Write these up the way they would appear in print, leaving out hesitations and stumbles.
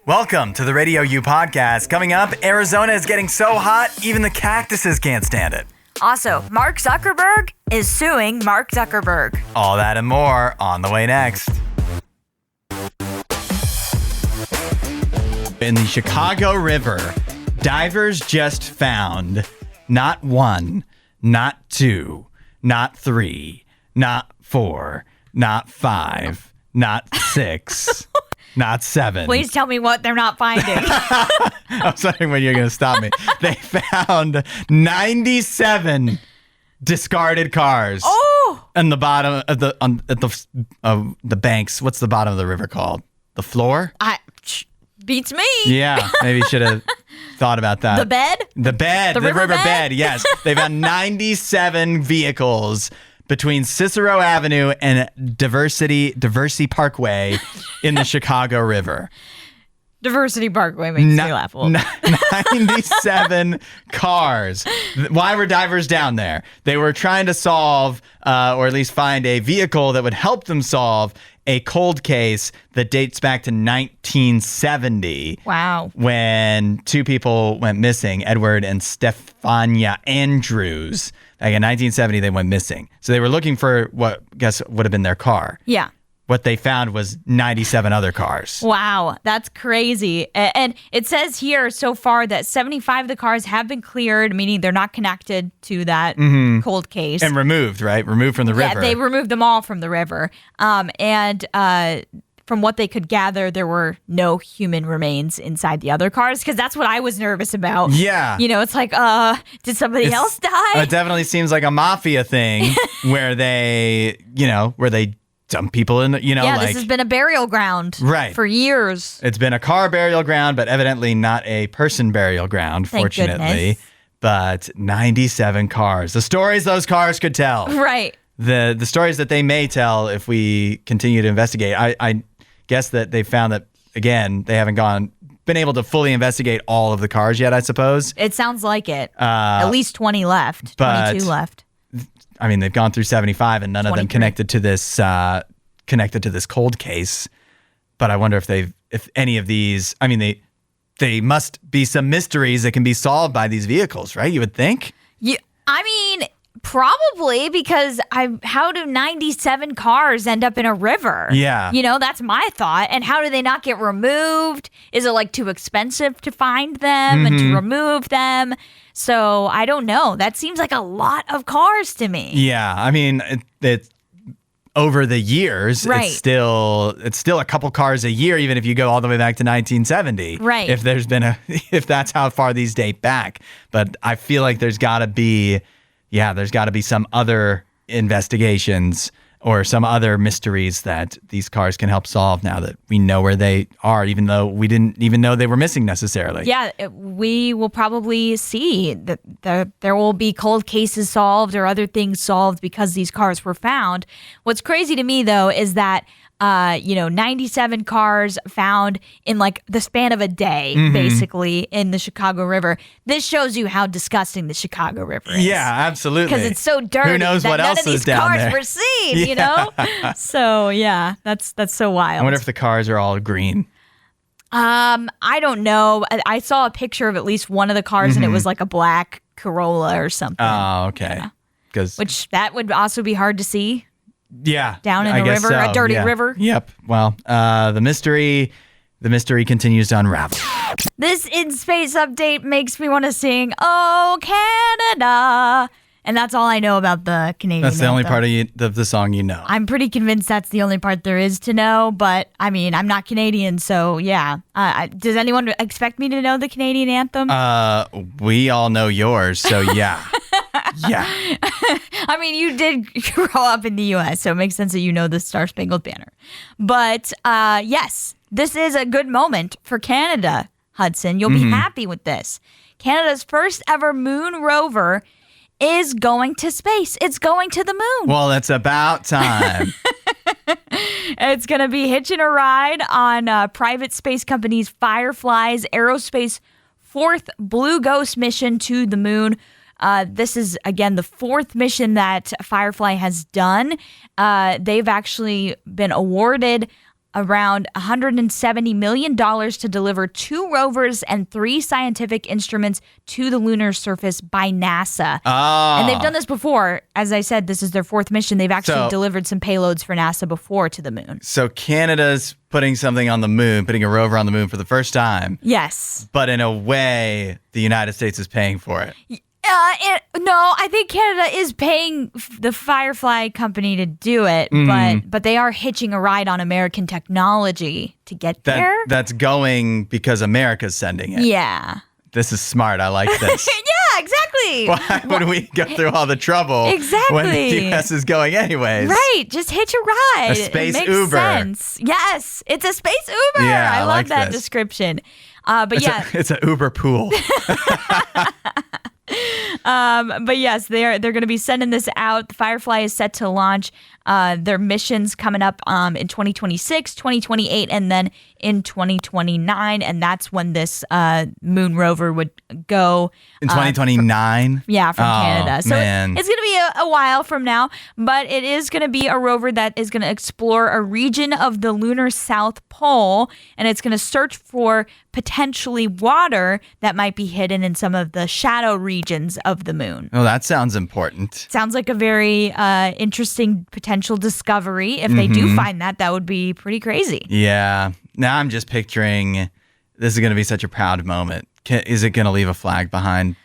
Welcome to the RadioU podcast. Coming up, Arizona is getting so hot, even the cactuses can't stand it. Also, Mark Zuckerberg is suing Mark Zuckerberg. All that and more on the way next. In the Chicago River, divers just found not one, not two, not three, not four, not five, not six, not seven. Please tell me what they're not finding. I was wondering when you're going to stop me. They found 97 discarded cars. Oh! On the bottom of the banks. What's the bottom of the river called? The floor? Beats me. Yeah, maybe should have thought about that. The bed? The bed. The river bed, yes. They found 97 vehicles between Cicero Avenue and Diversity Parkway in the Chicago River. Diversity Parkway makes me laugh a little. 97 cars. Why were divers down there? They were trying to solve, or at least find a vehicle that would help them solve a cold case that dates back to 1970. Wow. When two people went missing, Edward and Stefania Andrews. Like in 1970, they went missing. So they were looking for what I guess would have been their car. Yeah. What they found was 97 other cars. Wow, that's crazy. And it says here so far that 75 of the cars have been cleared, meaning they're not connected to that cold case. And removed, right? Removed from the river. Yeah, they removed them all from the river. From what they could gather, there were no human remains inside the other cars, because that's what I was nervous about. Yeah. You know, it's like, did somebody else die? It definitely seems like a mafia thing where they dump people in, this has been a burial ground for years. It's been a car burial ground, but evidently not a person burial ground, fortunately. Goodness. But 97 cars. The stories those cars could tell. Right. The stories that they may tell if we continue to investigate. I guess that they found that, again, they haven't been able to fully investigate all of the cars yet, I suppose. It sounds like it. At least 20 left, 22 left. I mean, they've gone through 75 and none of them connected to this cold case. But I wonder if any of these, I mean, they must be some mysteries that can be solved by these vehicles, right? You would think? Yeah, I mean, probably, because how do 97 cars end up in a river? Yeah. That's my thought. And how do they not get removed? Is it like too expensive to find them and to remove them? So I don't know. That seems like a lot of cars to me. Yeah. I mean, it's over the years, right. it's still a couple cars a year, even if you go all the way back to 1970. Right. If that's how far these date back. But I feel like there's got to be some other investigations or some other mysteries that these cars can help solve now that we know where they are, even though we didn't even know they were missing necessarily. Yeah, we will probably see that there will be cold cases solved or other things solved because these cars were found. What's crazy to me, though, is that 97 cars found in like the span of a day, basically, in the Chicago River. This shows you how disgusting the Chicago River is. Yeah, absolutely. Because it's so dirty. Who knows what else is down there? None of these cars were seen, you know? So, yeah, that's so wild. I wonder if the cars are all green. I don't know. I saw a picture of at least one of the cars, and it was like a black Corolla or something. Oh, okay. Yeah. Which that would also be hard to see. Yeah. Down in a river, a dirty river. Yep. Well, the mystery continues to unravel. This In Space update makes me want to sing, "Oh, Canada." And that's all I know about the Canadian That's the only anthem. part of the song you know. I'm pretty convinced that's the only part there is to know, but I mean, I'm not Canadian, so yeah. Does anyone expect me to know the Canadian anthem? We all know yours, so yeah. Yeah. I mean, you did grow up in the U.S., so it makes sense that you know the Star Spangled Banner. But yes, this is a good moment for Canada, Hudson. You'll be happy with this. Canada's first ever moon rover is going to space. It's going to the moon. Well, it's about time. It's going to be hitching a ride on private space company's Firefly's Aerospace fourth Blue Ghost mission to the moon. This is, again, the fourth mission that Firefly has done. They've actually been awarded around $170 million to deliver 2 rovers and 3 scientific instruments to the lunar surface by NASA. Oh. And they've done this before. As I said, this is their 4th mission. They've actually delivered some payloads for NASA before to the moon. So Canada's putting something on the moon, putting a rover on the moon for the first time. Yes. But in a way, the United States is paying for it. No, I think Canada is paying the Firefly company to do it, but they are hitching a ride on American technology to get there. That's going because America's sending it. Yeah. This is smart. I like this. Yeah, exactly. Why would we go through all the trouble when the U.S. is going anyways? Right. Just hitch a ride. A space it makes Uber. Sense. Yes. It's a space Uber. Yeah, I love like that this. description. It's an Uber pool. But yes, they're going to be sending this out. The Firefly is set to launch their missions coming up in 2026, 2028, and then in 2029. And that's when this moon rover would go. In 2029? From Canada. So man. it's going to be a while from now, but it is going to be a rover that is going to explore a region of the lunar South Pole, and it's going to search for potentially water that might be hidden in some of the shadow regions of the moon. Oh, that sounds important. Sounds like a very interesting potential discovery. If they do find that, that would be pretty crazy. Yeah. Now I'm just picturing this is going to be such a proud moment. Is it going to leave a flag behind?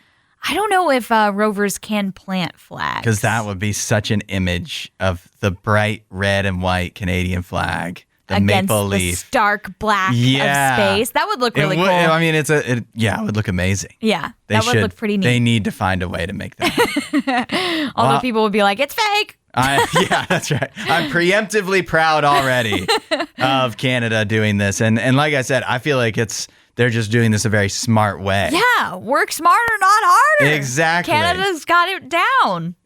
I don't know if rovers can plant flags. Because that would be such an image of the bright red and white Canadian flag. The against maple the leaf. stark black of space. That would look really cool. I mean, it would look amazing. Yeah, that would look pretty neat. They need to find a way to make that. Although people would be like, it's fake. Yeah, that's right. I'm preemptively proud already of Canada doing this. And like I said, I feel like they're just doing this a very smart way. Yeah, work smarter, not harder. Exactly. Canada's got it down.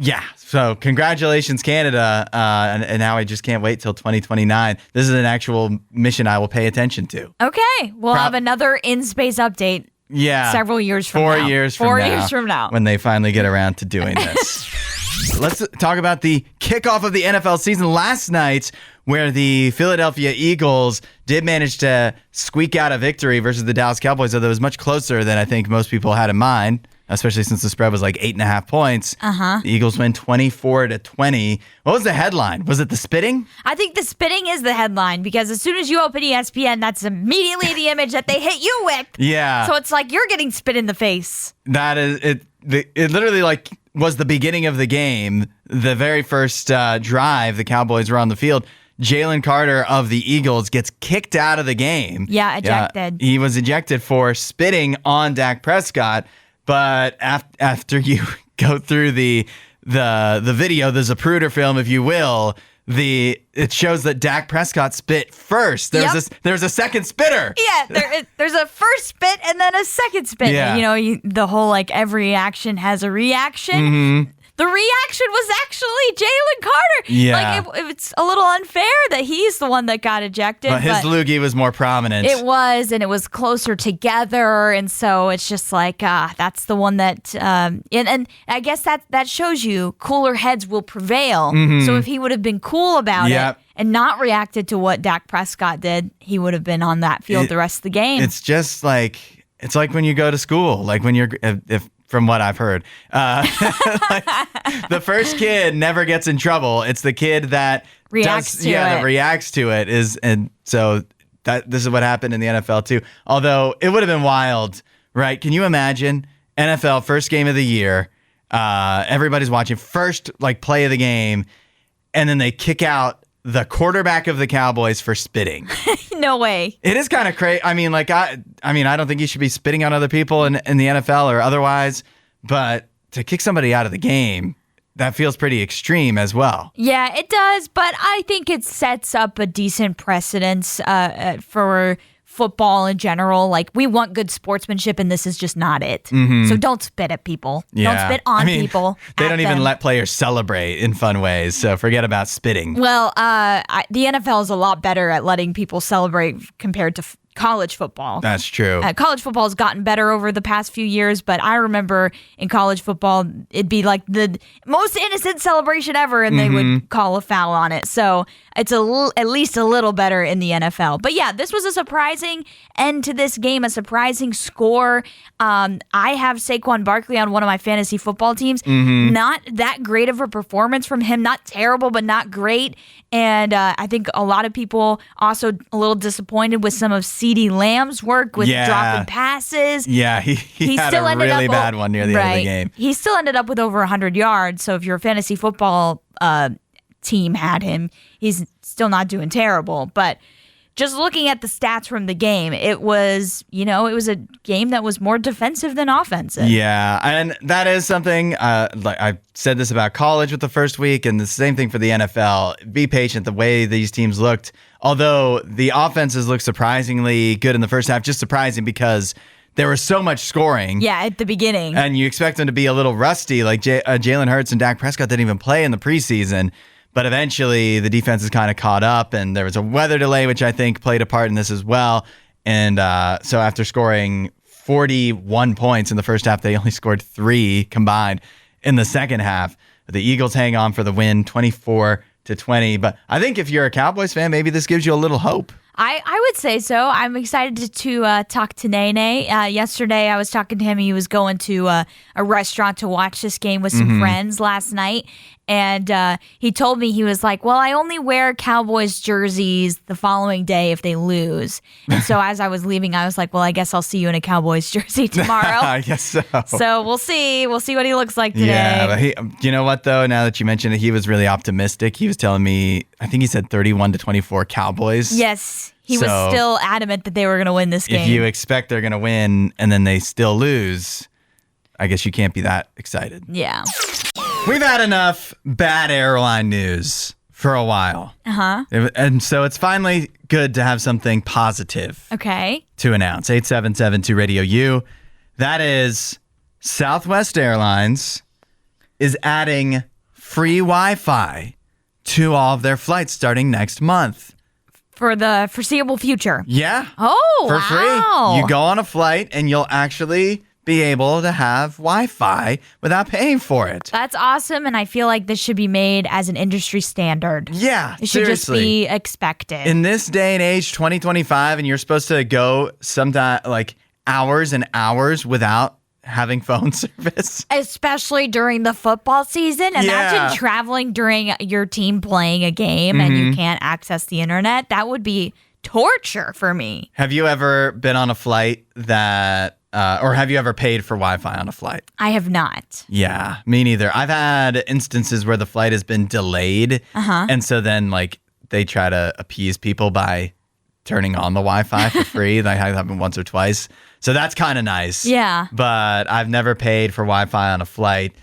Yeah. So congratulations, Canada. And now I just can't wait till 2029. This is an actual mission I will pay attention to. Okay. We'll have another in-space update several years from now. 4 years from now. When they finally get around to doing this. Let's talk about the kickoff of the NFL season last night, where the Philadelphia Eagles did manage to squeak out a victory versus the Dallas Cowboys, although it was much closer than I think most people had in mind, especially since the spread was like 8.5 points. The Eagles win 24-20. What was the headline? Was it the spitting? I think the spitting is the headline, because as soon as you open ESPN, that's immediately the image that they hit you with. Yeah. So it's like you're getting spit in the face. That is it. It literally was the beginning of the game. The very first drive, the Cowboys were on the field. Jalen Carter of the Eagles gets kicked out of the game. Yeah, ejected. He was ejected for spitting on Dak Prescott. But after you go through the video, the Zapruder film, if you will, it shows that Dak Prescott spit first. There's a second spitter. Yeah, there's a first spit and then a second spit. Yeah. The whole every action has a reaction. The reaction was actually Jalen Carter. Yeah. It's a little unfair that he's the one that got ejected. But his loogie was more prominent. It was, and it was closer together. And so it's just that's the one that, and I guess that shows you cooler heads will prevail. So if he would have been cool about it and not reacted to what Dak Prescott did, he would have been on that field the rest of the game. It's just it's like when you go to school, when you're, from what I've heard, the first kid never gets in trouble. It's the kid that reacts to it. And so this is what happened in the NFL too. Although it would have been wild, right? Can you imagine NFL first game of the year? Everybody's watching first play of the game, and then they kick out the quarterback of the Cowboys for spitting. No way. It is kind of crazy. I mean, I don't think you should be spitting on other people in the NFL or otherwise, but to kick somebody out of the game, that feels pretty extreme as well. Yeah, it does, but I think it sets up a decent precedence for football in general. We want good sportsmanship, and this is just not it. So don't spit at people. Yeah. Don't spit on people. They don't even let players celebrate in fun ways, so forget about spitting. Well, the NFL is a lot better at letting people celebrate compared to college football. That's true. College football has gotten better over the past few years, but I remember in college football, it'd be like the most innocent celebration ever, and they would call a foul on it. So it's at least a little better in the NFL. But yeah, this was a surprising end to this game, a surprising score. I have Saquon Barkley on one of my fantasy football teams. Not that great of a performance from him. Not terrible, but not great. And I think a lot of people also a little disappointed with some of CeeDee Lamb's work with dropping passes. Yeah, he had still a ended really up bad one near the end of the game. He still ended up with over 100 yards. So if your fantasy football team had him, he's still not doing terrible. But just looking at the stats from the game, it was a game that was more defensive than offensive. Yeah, and that is something, like I said this about college with the first week, and the same thing for the NFL. Be patient. The way these teams looked, although the offenses looked surprisingly good in the first half, just surprising because there was so much scoring. Yeah, at the beginning. And you expect them to be a little rusty, like Jalen Hurts and Dak Prescott didn't even play in the preseason. But eventually, the defense is kind of caught up, and there was a weather delay, which I think played a part in this as well. And so after scoring 41 points in the first half, they only scored 3 combined in the second half. The Eagles hang on for the win, 24-20. But I think if you're a Cowboys fan, maybe this gives you a little hope. I would say so. I'm excited to talk to Nene. Yesterday, I was talking to him. He was going to a restaurant to watch this game with some friends last night. And he told me, he was like, well, I only wear Cowboys jerseys the following day if they lose. And so as I was leaving, I was like, well, I guess I'll see you in a Cowboys jersey tomorrow. I guess so. So we'll see. We'll see what he looks like today. Yeah, but you know what, though? Now that you mentioned it, he was really optimistic. He was telling me, I think he said 31-24 Cowboys. Yes. He was still adamant that they were going to win this game. If you expect they're going to win and then they still lose, I guess you can't be that excited. Yeah. We've had enough bad airline news for a while. And so it's finally good to have something positive to announce. 8772 RadioU. That is Southwest Airlines is adding free Wi-Fi to all of their flights starting next month. For the foreseeable future. Yeah. Oh, for wow. free. You go on a flight and you'll actually be able to have Wi-Fi without paying for it. That's awesome, and I feel like this should be made as an industry standard. Yeah, it should just be expected. In this day and age, 2025, and you're supposed to go sometime like hours and hours without having phone service. Especially during the football season. Imagine traveling during your team playing a game and you can't access the internet. That would be torture for me. Have you ever been on a flight that, or have you ever paid for Wi-Fi on a flight? I have not. Yeah, me neither. I've had instances where the flight has been delayed. And so then like they try to appease people by turning on the Wi-Fi for free. That happened once or twice. So that's kind of nice. Yeah. But I've never paid for Wi-Fi on a flight.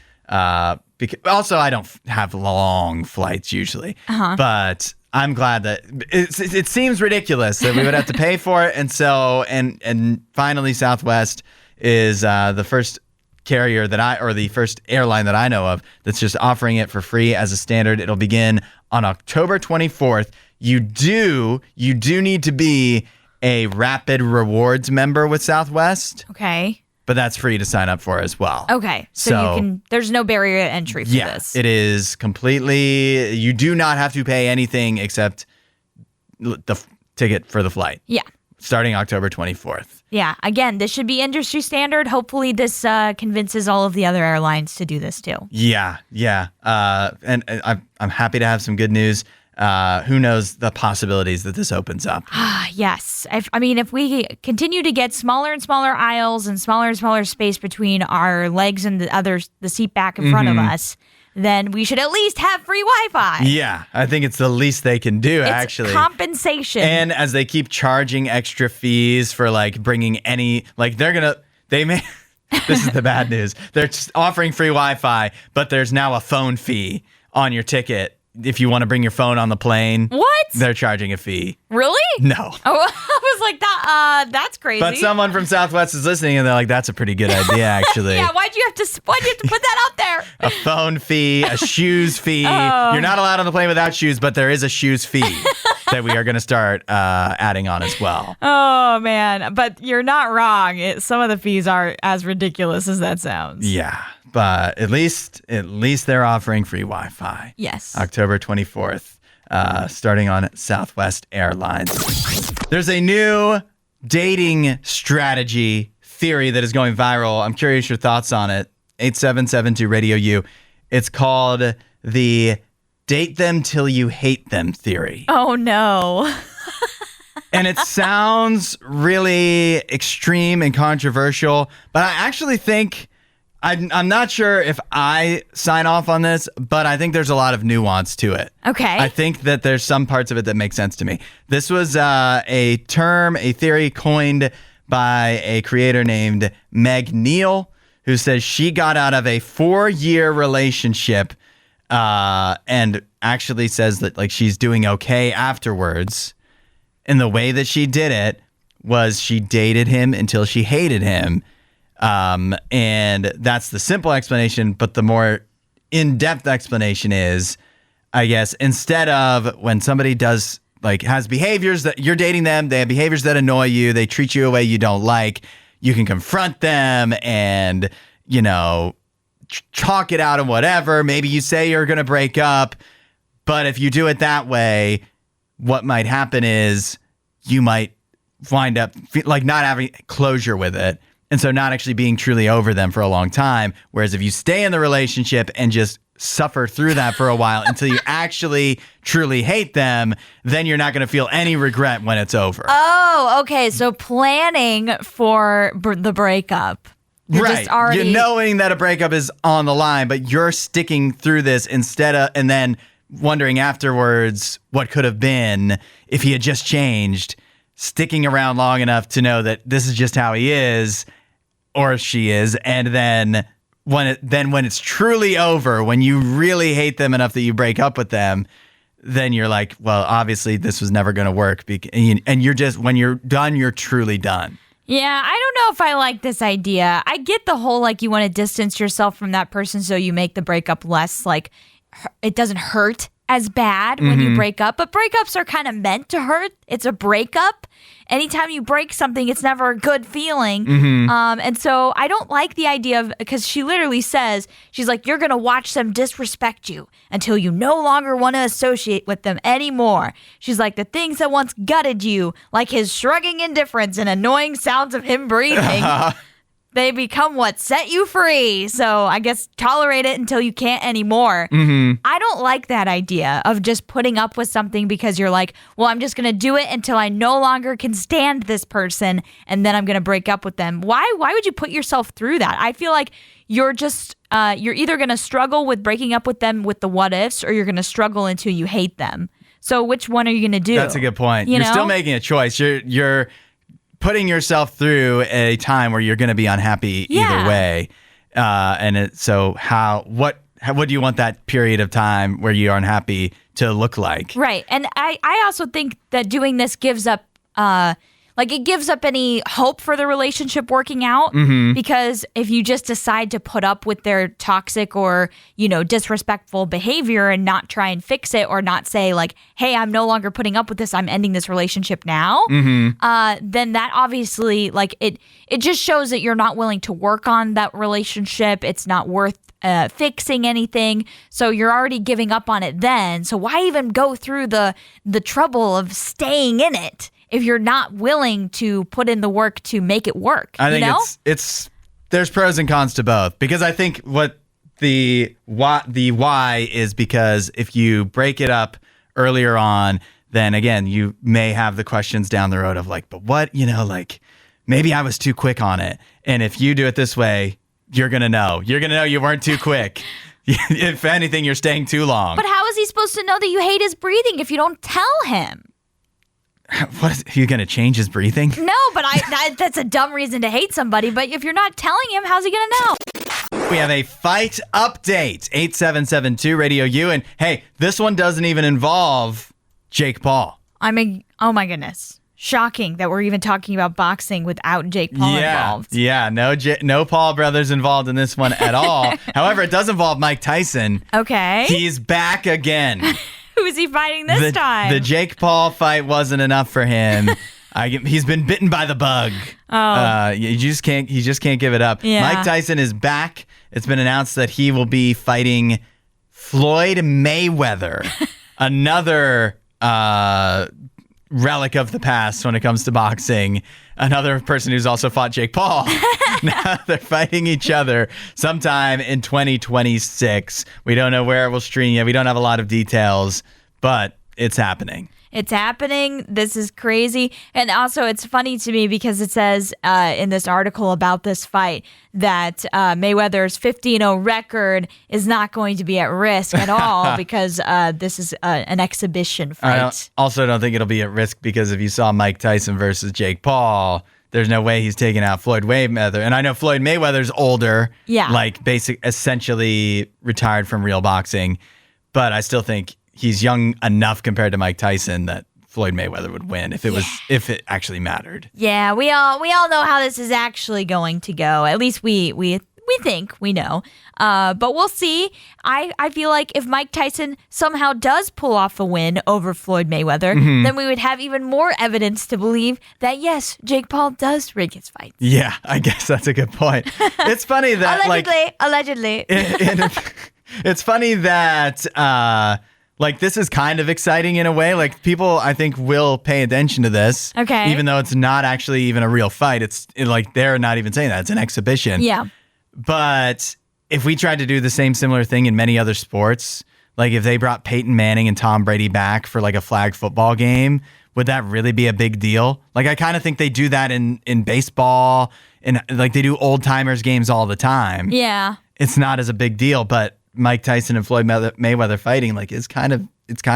Because also, I don't have long flights usually. But I'm glad that it seems ridiculous that we would have to pay for it. And so, and finally, Southwest is the first carrier the first airline that I know of that's just offering it for free as a standard. It'll begin on October 24th. You do need to be a Rapid Rewards member with Southwest. Okay. But that's free to sign up for as well. Okay. So there's no barrier to entry for this. It is completely, you do not have to pay anything except the ticket for the flight. Yeah. Starting October 24th. Yeah. Again, this should be industry standard. Hopefully this convinces all of the other airlines to do this too. Yeah. Yeah. And I'm happy to have some good news. Who knows the possibilities that this opens up? Yes. If we continue to get smaller and smaller aisles and smaller space between our legs and the seat back in front of us, then we should at least have free Wi-Fi. Yeah, I think it's the least they can do, actually. It's compensation. And as they keep charging extra fees for like bringing this is the bad news. They're just offering free Wi-Fi, but there's now a phone fee on your ticket. If you want to bring your phone on the plane, what? They're charging a fee. Really? No. Oh, I was like, that's crazy. But someone from Southwest is listening, and they're like, that's a pretty good idea, actually. Yeah, why'd you have to put that out there? A phone fee, a shoes fee. You're not allowed on the plane without shoes, but there is a shoes fee that we are going to start adding on as well. Oh, man. But you're not wrong. Some of the fees are as ridiculous as that sounds. Yeah, but at least they're offering free Wi-Fi. Yes. October 24th. Starting on Southwest Airlines. There's a new dating strategy theory that is going viral. I'm curious your thoughts on it. 8772 RadioU. It's called the date them till you hate them theory. Oh, no. And it sounds really extreme and controversial, but I actually think I'm not sure if I sign off on this, but I think there's a lot of nuance to it. Okay. I think that there's some parts of it that make sense to me. This was a theory coined by a creator named Meg Neal, who says she got out of a 4-year relationship and actually says that like she's doing okay afterwards. And the way that she did it was she dated him until she hated him. And that's the simple explanation, but the more in-depth explanation is, I guess, instead of when somebody does like has behaviors that you're dating them, they have behaviors that annoy you, they treat you a way you don't like, you can confront them and, you know, chalk it out and whatever. Maybe you say you're going to break up, but if you do it that way, what might happen is you might wind up like not having closure with it. And so not actually being truly over them for a long time. Whereas if you stay in the relationship and just suffer through that for a while until you actually truly hate them, then you're not going to feel any regret when it's over. Oh, okay. So planning for the breakup. Right. You're knowing that a breakup is on the line, but you're sticking through this and then wondering afterwards what could have been if he had just changed, sticking around long enough to know that this is just how he is or she is. And then when it's truly over, when you really hate them enough that you break up with them, then you're like, well, obviously this was never going to work. And you're just, when you're done, you're truly done. Yeah, I don't know if I like this idea. I get the whole, like, you want to distance yourself from that person so you make the breakup less, like, it doesn't hurt as bad when you break up. But breakups are kind of meant to hurt. It's a breakup. Anytime you break something, it's never a good feeling. And so I don't like the idea of, because she literally says, she's like, you're going to watch them disrespect you until you no longer want to associate with them anymore. She's like, the things that once gutted you, like his shrugging indifference and annoying sounds of him breathing, they become what set you free. So I guess tolerate it until you can't anymore. I don't like that idea of just putting up with something because you're like, well, I'm just going to do it until I no longer can stand this person and then I'm going to break up with them. Why would you put yourself through that? I feel like you're just, you're either going to struggle with breaking up with them with the what ifs or you're going to struggle until you hate them. So which one are you going to do? That's a good point. You're still making a choice. You're putting yourself through a time where you're going to be unhappy either way. What do you want that period of time where you are unhappy to look like? Right. And I also think that doing this gives up, it gives up any hope for the relationship working out because if you just decide to put up with their toxic or, disrespectful behavior and not try and fix it or not say like, hey, I'm no longer putting up with this, I'm ending this relationship now, then that obviously it just shows that you're not willing to work on that relationship. It's not worth fixing anything. So you're already giving up on it then. So why even go through the trouble of staying in it if you're not willing to put in the work to make it work? I think it's there's pros and cons to both, because I think what the why is because if you break it up earlier on, then again, you may have the questions down the road of like, but what, maybe I was too quick on it. And if you do it this way, you're going to know you weren't too quick. If anything, you're staying too long. But how is he supposed to know that you hate his breathing if you don't tell him? What is he going to change his breathing? No, but that's a dumb reason to hate somebody. But if you're not telling him, how's he going to know? We have a fight update, 8772 RadioU. And hey, this one doesn't even involve Jake Paul. I mean, oh my goodness. Shocking that we're even talking about boxing without Jake Paul involved. Yeah, no Paul brothers involved in this one at all. However, it does involve Mike Tyson. Okay. He's back again. Who is he fighting this time? The Jake Paul fight wasn't enough for him. He's been bitten by the bug. Oh. He just can't give it up. Yeah. Mike Tyson is back. It's been announced that he will be fighting Floyd Mayweather, another relic of the past when it comes to boxing. Another person who's also fought Jake Paul. Now they're fighting each other sometime in 2026. We don't know where it will stream yet. We don't have a lot of details, but it's happening. It's happening. This is crazy. And also, it's funny to me because it says in this article about this fight that Mayweather's 50-0 record is not going to be at risk at all because this is an exhibition fight. I also don't think it'll be at risk because if you saw Mike Tyson versus Jake Paul, there's no way he's taking out Floyd Mayweather. And I know Floyd Mayweather's older, essentially retired from real boxing, but I still think he's young enough compared to Mike Tyson that Floyd Mayweather would win if it actually mattered. Yeah, we all know how this is actually going to go. At least we think we know. But we'll see. I feel like if Mike Tyson somehow does pull off a win over Floyd Mayweather, then we would have even more evidence to believe that, yes, Jake Paul does rig his fights. Yeah, I guess that's a good point. It's funny that Allegedly. It's funny that this is kind of exciting in a way. Like, people, I think, will pay attention to this. Okay. Even though it's not actually even a real fight. They're not even saying that. It's an exhibition. Yeah. But if we tried to do the similar thing in many other sports, like if they brought Peyton Manning and Tom Brady back for like a flag football game, would that really be a big deal? Like, I kind of think they do that in baseball, and like they do old timers games all the time. Yeah. It's not as a big deal, but Mike Tyson and Floyd Mayweather fighting it's kind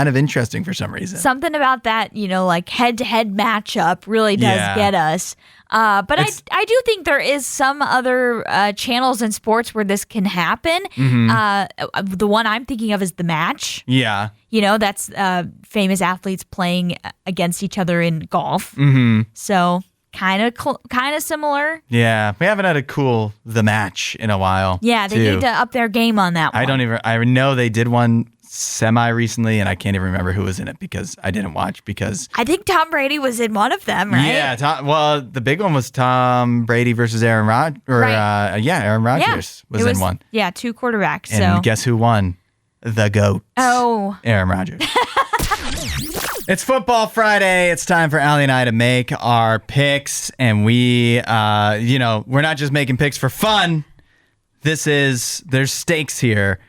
of interesting for some reason. Something about that, like head-to-head matchup really does get us. But I do think there is some other channels in sports where this can happen. The one I'm thinking of is The Match. Yeah. That's famous athletes playing against each other in golf. So kind of similar. Yeah, we haven't had a cool The Match in a while. Yeah, they need to up their game on that one. I know they did one semi-recently, and I can't even remember who was in it because I didn't watch I think Tom Brady was in one of them, right? Yeah, the big one was Tom Brady versus Aaron Rodgers. Aaron Rodgers was in one. Yeah, two quarterbacks. And guess who won? The GOAT. Oh. Aaron Rodgers. It's Football Friday. It's time for Allie and I to make our picks. And we're not just making picks for fun. There's stakes here.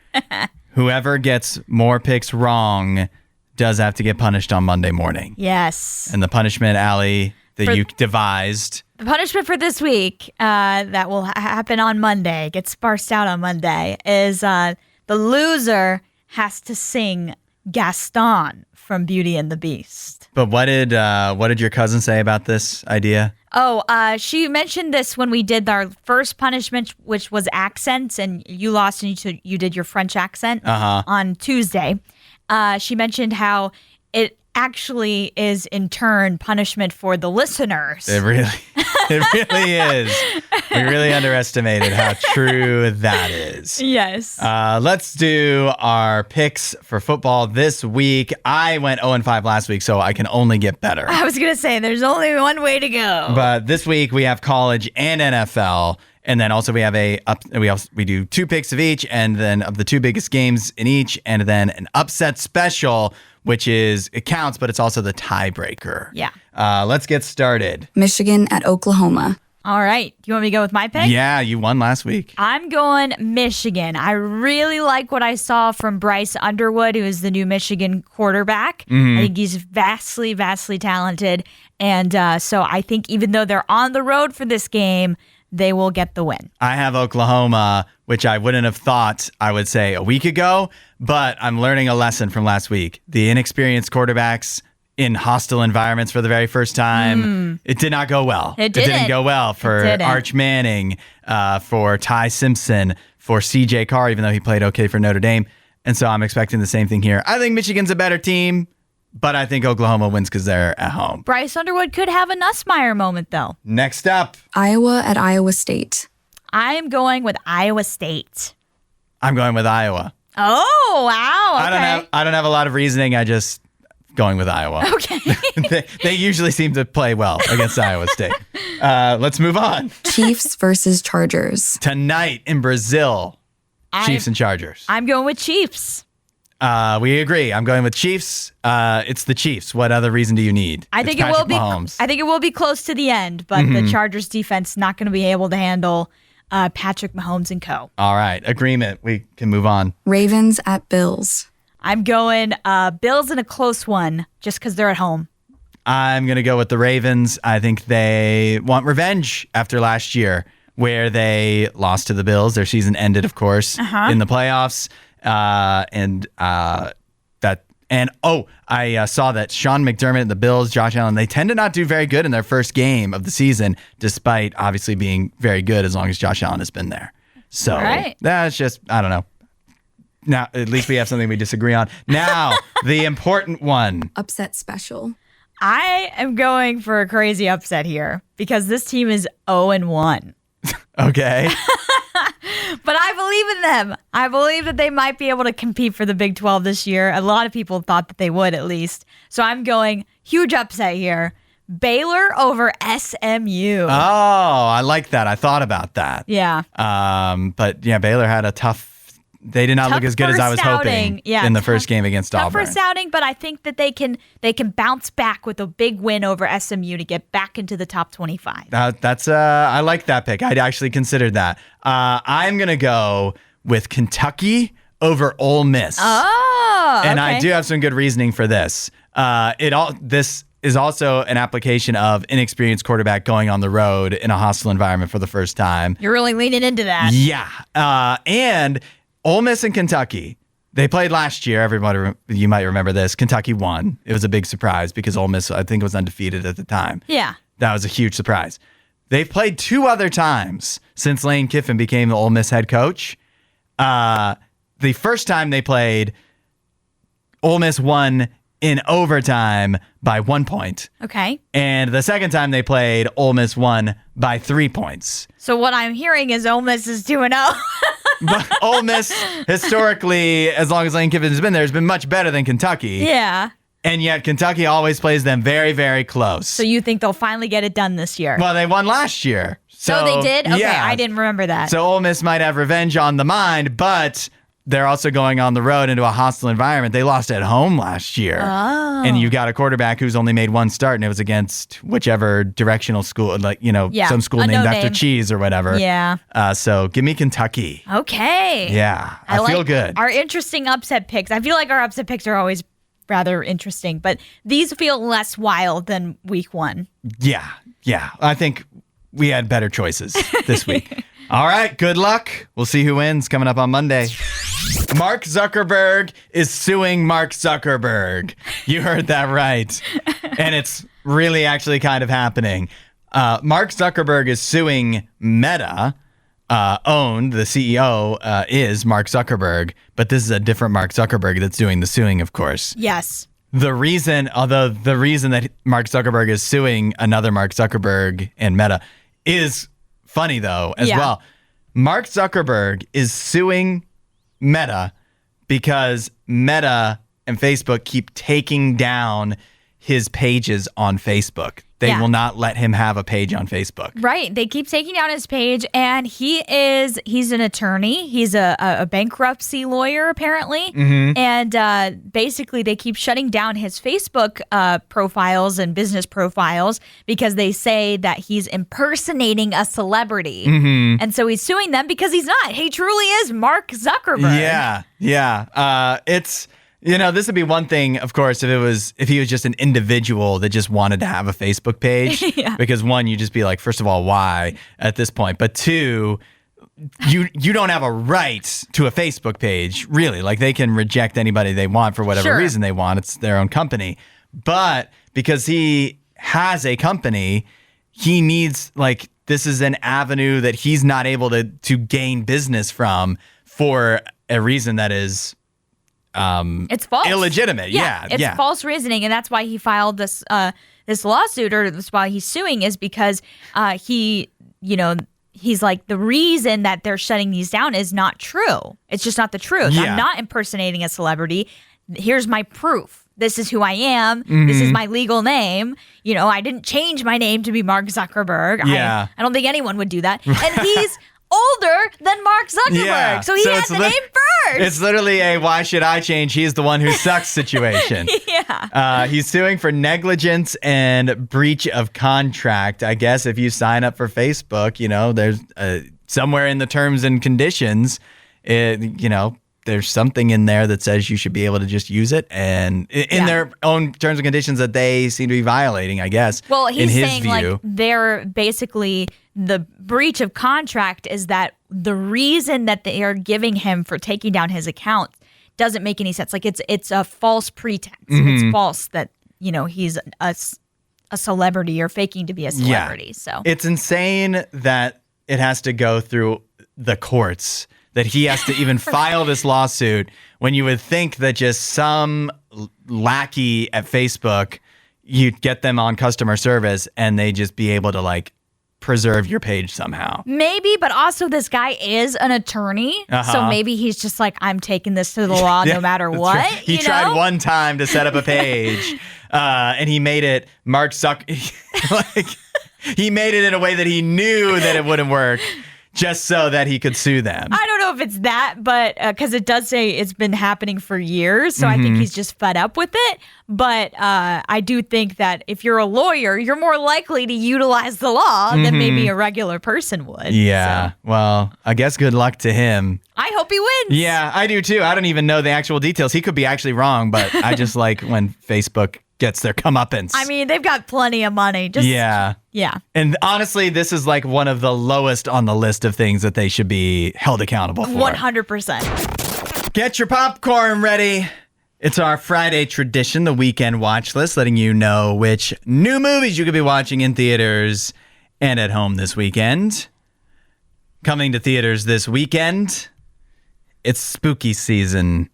Whoever gets more picks wrong does have to get punished on Monday morning. Yes. And the punishment, Allie, you devised. The punishment for this week that will happen on Monday, gets sparsed out on Monday, is the loser has to sing Gaston from Beauty and the Beast. But what did your cousin say about this idea? Oh, she mentioned this when we did our first punishment, which was accents, and you lost and you did your French accent on Tuesday. She mentioned how it actually is in turn punishment for the listeners. It really is. We really underestimated how true that is. Yes. Let's do our picks for football this week. I went 0-5 last week, so I can only get better. I was going to say, there's only one way to go. But this week we have college and NFL. And then also we have we do 2 picks of each, and then of the 2 biggest games in each, and then an upset special, which it counts, but it's also the tiebreaker. Yeah. Let's get started. Michigan at Oklahoma. All right. Do you want me to go with my pick? Yeah, you won last week. I'm going Michigan. I really like what I saw from Bryce Underwood, who is the new Michigan quarterback. I think he's vastly, vastly talented. And so I think even though they're on the road for this game, they will get the win. I have Oklahoma, which I wouldn't have thought I would say a week ago, but I'm learning a lesson from last week. The inexperienced quarterbacks in hostile environments for the very first time. It did not go well. It didn't go well for Arch Manning, for Ty Simpson, for CJ Carr, even though he played okay for Notre Dame. And so I'm expecting the same thing here. I think Michigan's a better team, but I think Oklahoma wins because they're at home. Bryce Underwood could have a Nussmeier moment, though. Next up, Iowa at Iowa State. I'm going with Iowa State. I'm going with Iowa. Oh, wow. Okay. I don't have a lot of reasoning. I just going with Iowa. Okay. they usually seem to play well against Iowa State. Let's move on. Chiefs versus Chargers. Tonight in Brazil, Chiefs and Chargers. I'm going with Chiefs. We agree. I'm going with Chiefs. It's the Chiefs. What other reason do you need? I think it will be. Mahomes. I think it will be close to the end, but the Chargers defense not going to be able to handle Patrick Mahomes and co. All right. Agreement. We can move on. Ravens at Bills. I'm going Bills in a close one just because they're at home. I'm going to go with the Ravens. I think they want revenge after last year where they lost to the Bills. Their season ended, of course, in the playoffs. I saw that Sean McDermott and the Bills, Josh Allen, they tend to not do very good in their first game of the season, despite obviously being very good as long as Josh Allen has been there. So that's just, I don't know. Now, at least we have something we disagree on. Now, the important one. Upset special. I am going for a crazy upset here because this team is 0-1. Okay. But I believe in them. I believe that they might be able to compete for the Big 12 this year. A lot of people thought that they would, at least. So I'm going huge upset here. Baylor over SMU. Oh, I like that. I thought about that. Yeah. But yeah, Baylor had a tough. They did not look as good as I was hoping in the first game against Auburn. Tough first outing, but I think that they can bounce back with a big win over SMU to get back into the top 25. I like that pick. I'd actually considered that. I'm gonna go with Kentucky over Ole Miss. Oh, and I do have some good reasoning for this. This is also an application of inexperienced quarterback going on the road in a hostile environment for the first time. You're really leaning into that. Yeah, and Ole Miss and Kentucky, they played last year. Everybody, you might remember this. Kentucky won. It was a big surprise because Ole Miss, I think, was undefeated at the time. Yeah. That was a huge surprise. They've played 2 other times since Lane Kiffin became the Ole Miss head coach. The first time they played, Ole Miss won in overtime by 1 point. Okay. And the second time they played, Ole Miss won by 3 points. So what I'm hearing is Ole Miss is 2-0. But Ole Miss, historically, as long as Lane Kiffin has been there, has been much better than Kentucky. Yeah. And yet Kentucky always plays them very, very close. So you think they'll finally get it done this year? Well, they won last year. So they did? Okay, yeah. I didn't remember that. So Ole Miss might have revenge on the mind, but they're also going on the road into a hostile environment. They lost at home last year. Oh. And you've got a quarterback who's only made 1 start, and it was against whichever directional school, some school named after cheese or whatever. Yeah. So give me Kentucky. Okay. Yeah. I feel good. Our interesting upset picks. I feel like our upset picks are always rather interesting, but these feel less wild than week 1. Yeah. I think we had better choices this week. All right. Good luck. We'll see who wins coming up on Monday. Mark Zuckerberg is suing Mark Zuckerberg. You heard that right. And it's really actually kind of happening. Mark Zuckerberg is suing Meta. The CEO is Mark Zuckerberg, but this is a different Mark Zuckerberg that's doing the suing, of course. Yes. The reason that Mark Zuckerberg is suing another Mark Zuckerberg and Meta is funny, though, as well. Mark Zuckerberg is suing Meta because Meta and Facebook keep taking down his pages on Facebook. They will not let him have a page on Facebook. Right. They keep taking down his page, and he's an attorney. He's a bankruptcy lawyer, apparently. Mm-hmm. And basically, they keep shutting down his Facebook profiles and business profiles because they say that he's impersonating a celebrity. Mm-hmm. And so he's suing them because he's not. He truly is Mark Zuckerberg. Yeah. It's... this would be one thing, of course, if he was just an individual that just wanted to have a Facebook page. Yeah. Because 1, you'd just be like, first of all, why at this point? But 2, you don't have a right to a Facebook page, really. Like, they can reject anybody they want for whatever reason they want. It's their own company. But because he has a company, he needs, this is an avenue that he's not able to gain business from for a reason that is it's false. illegitimate. Yeah, it's false reasoning, and that's why he filed this this lawsuit, or that's why he's suing, is because he's like, the reason that they're shutting these down is not true. It's just not the truth. Yeah. I'm not impersonating a celebrity. Here's my proof. This is who I am. This is my legal name. I didn't change my name to be Mark Zuckerberg. Yeah. I don't think anyone would do that. And he's older than Mark Zuckerberg. Yeah. So he had the name first. It's literally a why should I change? He's the one who sucks situation. Yeah. He's suing for negligence and breach of contract. I guess if you sign up for Facebook, there's somewhere in the terms and conditions, there's something in there that says you should be able to just use it, and in their own terms and conditions that they seem to be violating, I guess. Well, he's in his saying view. like they're basically, the breach of contract is that the reason that they are giving him for taking down his account doesn't make any sense. Like it's a false pretext. It's false that he's a celebrity or faking to be a celebrity. Yeah. So it's insane that it has to go through the courts, that he has to even file this lawsuit, when you would think that just some lackey at Facebook, you'd get them on customer service and they just be able to like preserve your page somehow. maybe, but also this guy is an attorney. So maybe he's just like, I'm taking this to the law no matter That's what. right. He tried one time to set up a page and he made it Mark like he made it in a way that he knew that it wouldn't work, just so that he could sue them. I don't know if it's that, but because it does say it's been happening for years. So I think he's just fed up with it. But I do think that if you're a lawyer, you're more likely to utilize the law than maybe a regular person would. Yeah. So Well, I guess good luck to him. I hope he wins. Yeah, I do too. I don't even know the actual details. He could be actually wrong, but I just like when Facebook gets their comeuppance. I mean, they've got plenty of money. Just Yeah. Yeah. And honestly, this is like one of the lowest on the list of things that they should be held accountable for. 100%. Get your popcorn ready. It's our Friday tradition, the weekend watch list, letting you know which new movies you could be watching in theaters and at home this weekend. Coming to theaters this weekend, it's spooky season.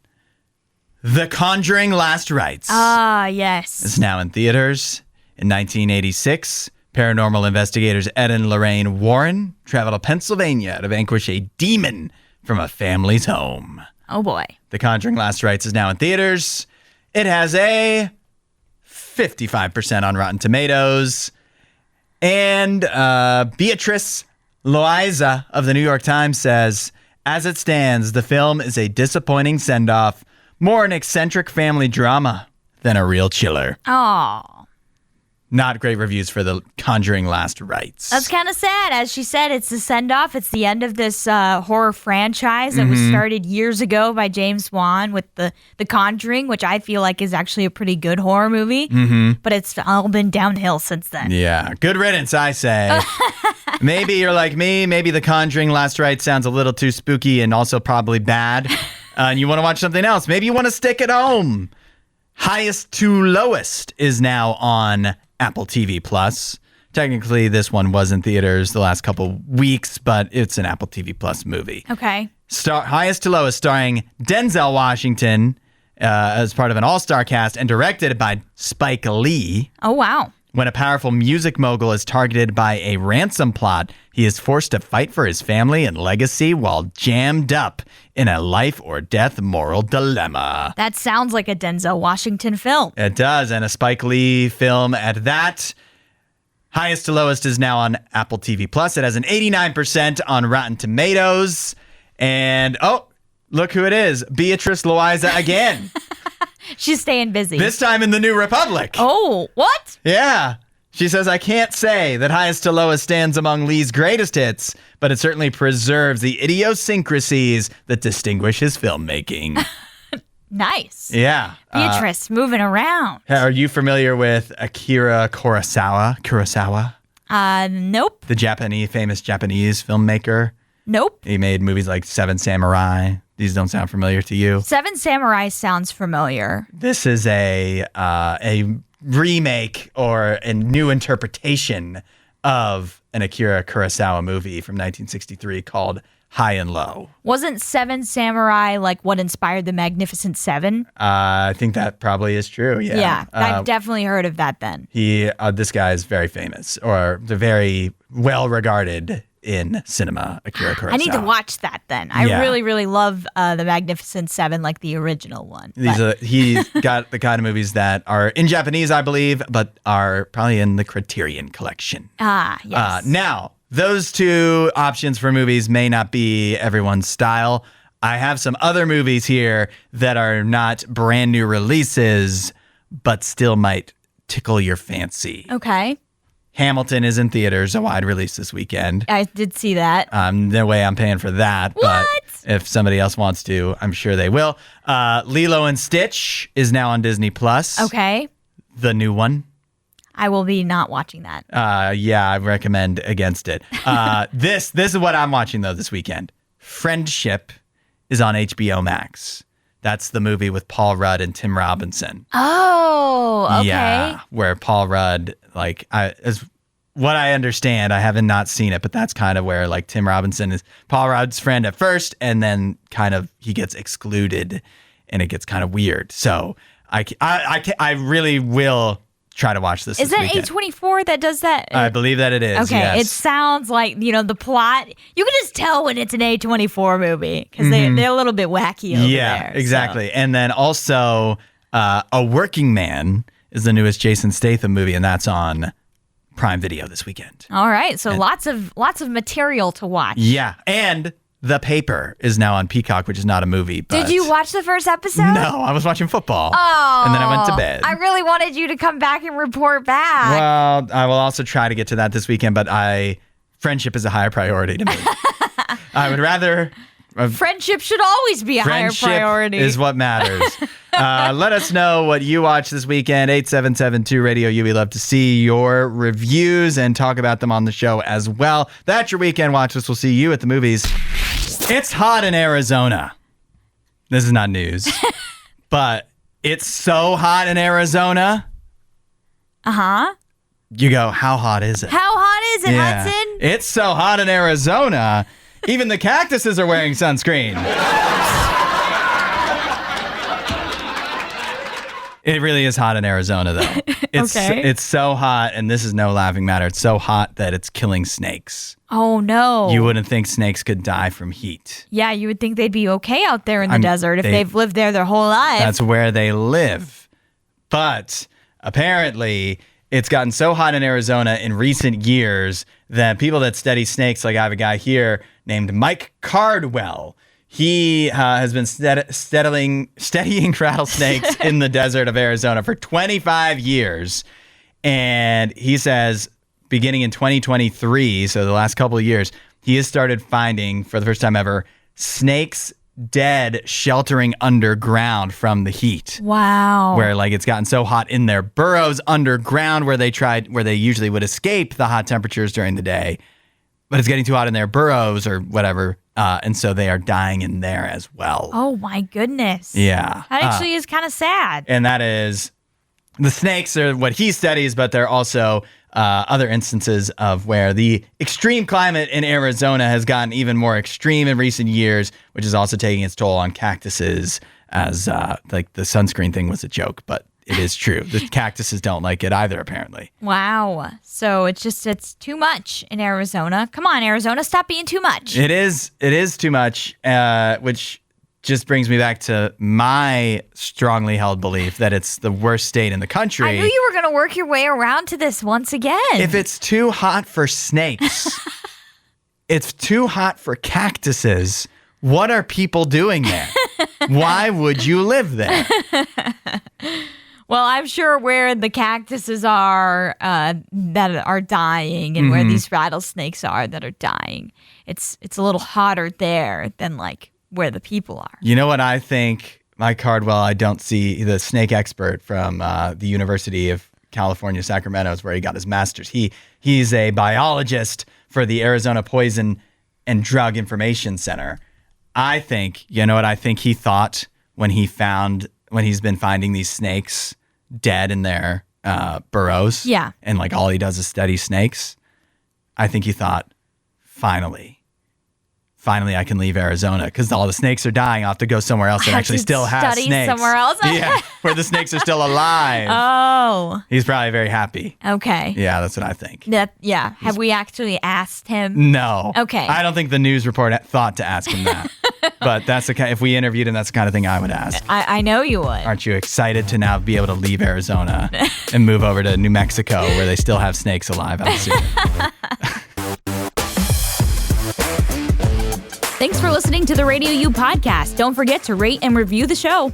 The Conjuring Last Rites. Ah, yes. It's now in theaters. In 1986, paranormal investigators Ed and Lorraine Warren travel to Pennsylvania to vanquish a demon from a family's home. Oh, boy. The Conjuring Last Rites is now in theaters. It has a 55% on Rotten Tomatoes. And Beatrice Loaiza of the New York Times says, as it stands, the film is a disappointing send-off, more an eccentric family drama than a real chiller. Oh. Not great reviews for The Conjuring Last Rites. That's kind of sad. As she said, it's the send-off. It's the end of this horror franchise that was started years ago by James Wan with the Conjuring, which I feel like is actually a pretty good horror movie. But it's all been downhill since then. Yeah, good riddance, I say. Maybe you're like me. Maybe The Conjuring Last Rites sounds a little too spooky and also probably bad. And you want to watch something else. Maybe you want to stick at home. Highest to Lowest is now on Apple TV Plus. Technically, this one was in theaters the last couple weeks, but it's an Apple TV Plus movie. Okay. Highest to Lowest, starring Denzel Washington as part of an all-star cast and directed by Spike Lee. Oh, wow. When a powerful music mogul is targeted by a ransom plot, he is forced to fight for his family and legacy while jammed up in a life or death moral dilemma. That sounds like a Denzel Washington film. It does, and a Spike Lee film at that. Highest to Lowest is now on Apple TV Plus. It has an 89% on Rotten Tomatoes. And, oh, look who it is. Beatrice Loaiza again. She's staying busy. This time in the New Republic. Oh, what? Yeah. She says, I can't say that Highest to Lowest stands among Lee's greatest hits, but it certainly preserves the idiosyncrasies that distinguish his filmmaking. Nice. Yeah. Beatrice moving around. Are you familiar with Akira Kurosawa? Nope. The famous Japanese filmmaker. Nope. He made movies like Seven Samurai. These don't sound familiar to you. Seven Samurai sounds familiar. This is a remake or a new interpretation of an Akira Kurosawa movie from 1963 called High and Low. Wasn't Seven Samurai like what inspired the Magnificent Seven? I think that probably is true. Yeah. Yeah, I've definitely heard of that then. This guy is very famous, or very well regarded in cinema, Akira Kurosawa. I need to watch that then. I Yeah. really, really love the Magnificent Seven, like the original one. He's got the kind of movies that are in Japanese, I believe, but are probably in the Criterion collection. Yes. Now, those two options for movies may not be everyone's style. I have some other movies here that are not brand new releases, but still might tickle your fancy. Okay. Hamilton is in theaters, a wide release this weekend. I did see that. No way I'm paying for that. What? But if somebody else wants to, I'm sure they will. Lilo and Stitch is now on Disney Plus. Okay. The new one. I will be not watching that. Yeah, I recommend against it. This is what I'm watching though this weekend. Friendship is on HBO Max. That's the movie with Paul Rudd and Tim Robinson. Oh, okay. Yeah, where Paul Rudd, as what I understand, I haven't not seen it, but that's kind of where like Tim Robinson is Paul Rudd's friend at first, and then kind of he gets excluded, and it gets kind of weird. So I really will try to watch this. Is this that weekend. A24 that does that? I believe that it is. Okay, yes. it sounds like, the plot. You can just tell when it's an A24 movie because they're a little bit wacky over there. Yeah, so. exactly. And then also, A Working Man is the newest Jason Statham movie, and that's on Prime Video this weekend. All right, so lots of material to watch. Yeah, and The Paper is now on Peacock, which is not a movie. But Did you watch the first episode? No, I was watching football. Oh, and then I went to bed. I really wanted you to come back and report back. Well, I will also try to get to that this weekend, but friendship is a higher priority to me. I would rather. Friendship should always be a higher priority. Is what matters. Let us know what you watch this weekend. 8772 RadioU. We love to see your reviews and talk about them on the show as well. That's your weekend watch list. We'll see you at the movies. It's hot in Arizona. This is not news, but it's so hot in Arizona. Uh-huh. You go, how hot is it? How hot is it, Hudson? It's so hot in Arizona. Even the cactuses are wearing sunscreen. It really is hot in Arizona, though. It's so hot, and this is no laughing matter. It's so hot that it's killing snakes. Oh, no. You wouldn't think snakes could die from heat. Yeah, you would think they'd be okay out there in the desert if they've lived there their whole life. That's where they live. But apparently, it's gotten so hot in Arizona in recent years that people that study snakes, like I have a guy here named Mike Cardwell. He has been studying rattlesnakes in the desert of Arizona for 25 years. And he says, beginning in 2023, so the last couple of years, he has started finding, for the first time ever, snakes dead sheltering underground from the heat. Wow. Where it's gotten so hot in their burrows underground where they usually would escape the hot temperatures during the day. But it's getting too hot in their burrows or whatever. And so they are dying in there as well. Oh, my goodness. Yeah. That actually is kind of sad. And that is, the snakes are what he studies, but there are also other instances of where the extreme climate in Arizona has gotten even more extreme in recent years, which is also taking its toll on cactuses as the sunscreen thing was a joke, but it is true. The cactuses don't like it either, apparently. Wow. So it's too much in Arizona. Come on, Arizona, stop being too much. It is too much, which just brings me back to my strongly held belief that it's the worst state in the country. I knew you were going to work your way around to this once again. If it's too hot for snakes, it's too hot for cactuses. What are people doing there? Why would you live there? Well, I'm sure where the cactuses are that are dying and where these rattlesnakes are that are dying, it's a little hotter there than where the people are. You know what I think, Mike Cardwell, I don't see the snake expert from the University of California, Sacramento is where he got his master's. He's a biologist for the Arizona Poison and Drug Information Center. I think, you know what I think he thought when he's been finding these snakes dead in their burrows. Yeah. And all he does is study snakes. I think he thought, finally I can leave Arizona because all the snakes are dying. I'll have to go somewhere else that I actually have to still has study snakes. somewhere else? Yeah, where the snakes are still alive. Oh, He's probably very happy. okay. Yeah, that's what I think. Yeah. Have we actually asked him? No. Okay. I don't think the news report thought to ask him that. But that's the kind. If we interviewed him, that's the kind of thing I would ask. I know you would. Aren't you excited to now be able to leave Arizona and move over to New Mexico where they still have snakes alive? I'm assuming. Thanks for listening to the RadioU podcast. Don't forget to rate and review the show.